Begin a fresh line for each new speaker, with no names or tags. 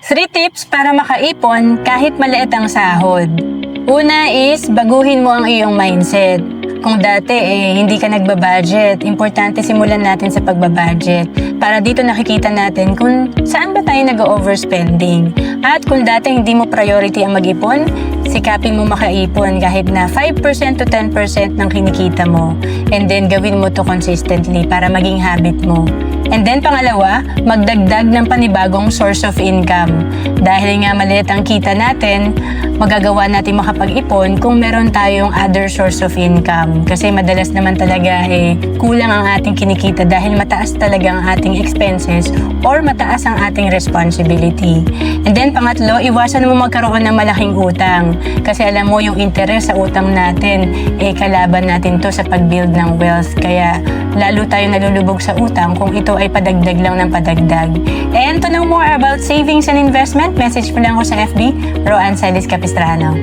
3 tips para makaipon kahit maliit ang sahod. Una is, baguhin mo ang iyong mindset. Kung dati hindi ka nagbabudget, importante simulan natin sa pagbabudget para dito nakikita natin kung saan ba tayo nag-overspending. At kung dati hindi mo priority ang mag-ipon, sikapin mo makaipon kahit na 5% to 10% ng kinikita mo. And then gawin mo to consistently para maging habit mo. And then pangalawa, magdagdag ng panibagong source of income. Dahil nga maliit ang kita natin, magagawa natin makapag-ipon kung meron tayong other source of income. Kasi madalas naman talaga kulang ang ating kinikita dahil mataas talaga ang ating expenses or mataas ang ating responsibility. And then pangatlo, iwasan mo magkaroon ng malaking utang. Kasi alam mo yung interest sa utang natin, kalaban natin to sa pag-build ng wealth. Kaya lalo tayo nalulubog sa utang kung ito ay padagdag lang ng padagdag. And to know more about savings and investment, message mo lang ako sa FB, Roan Celis Capistrano.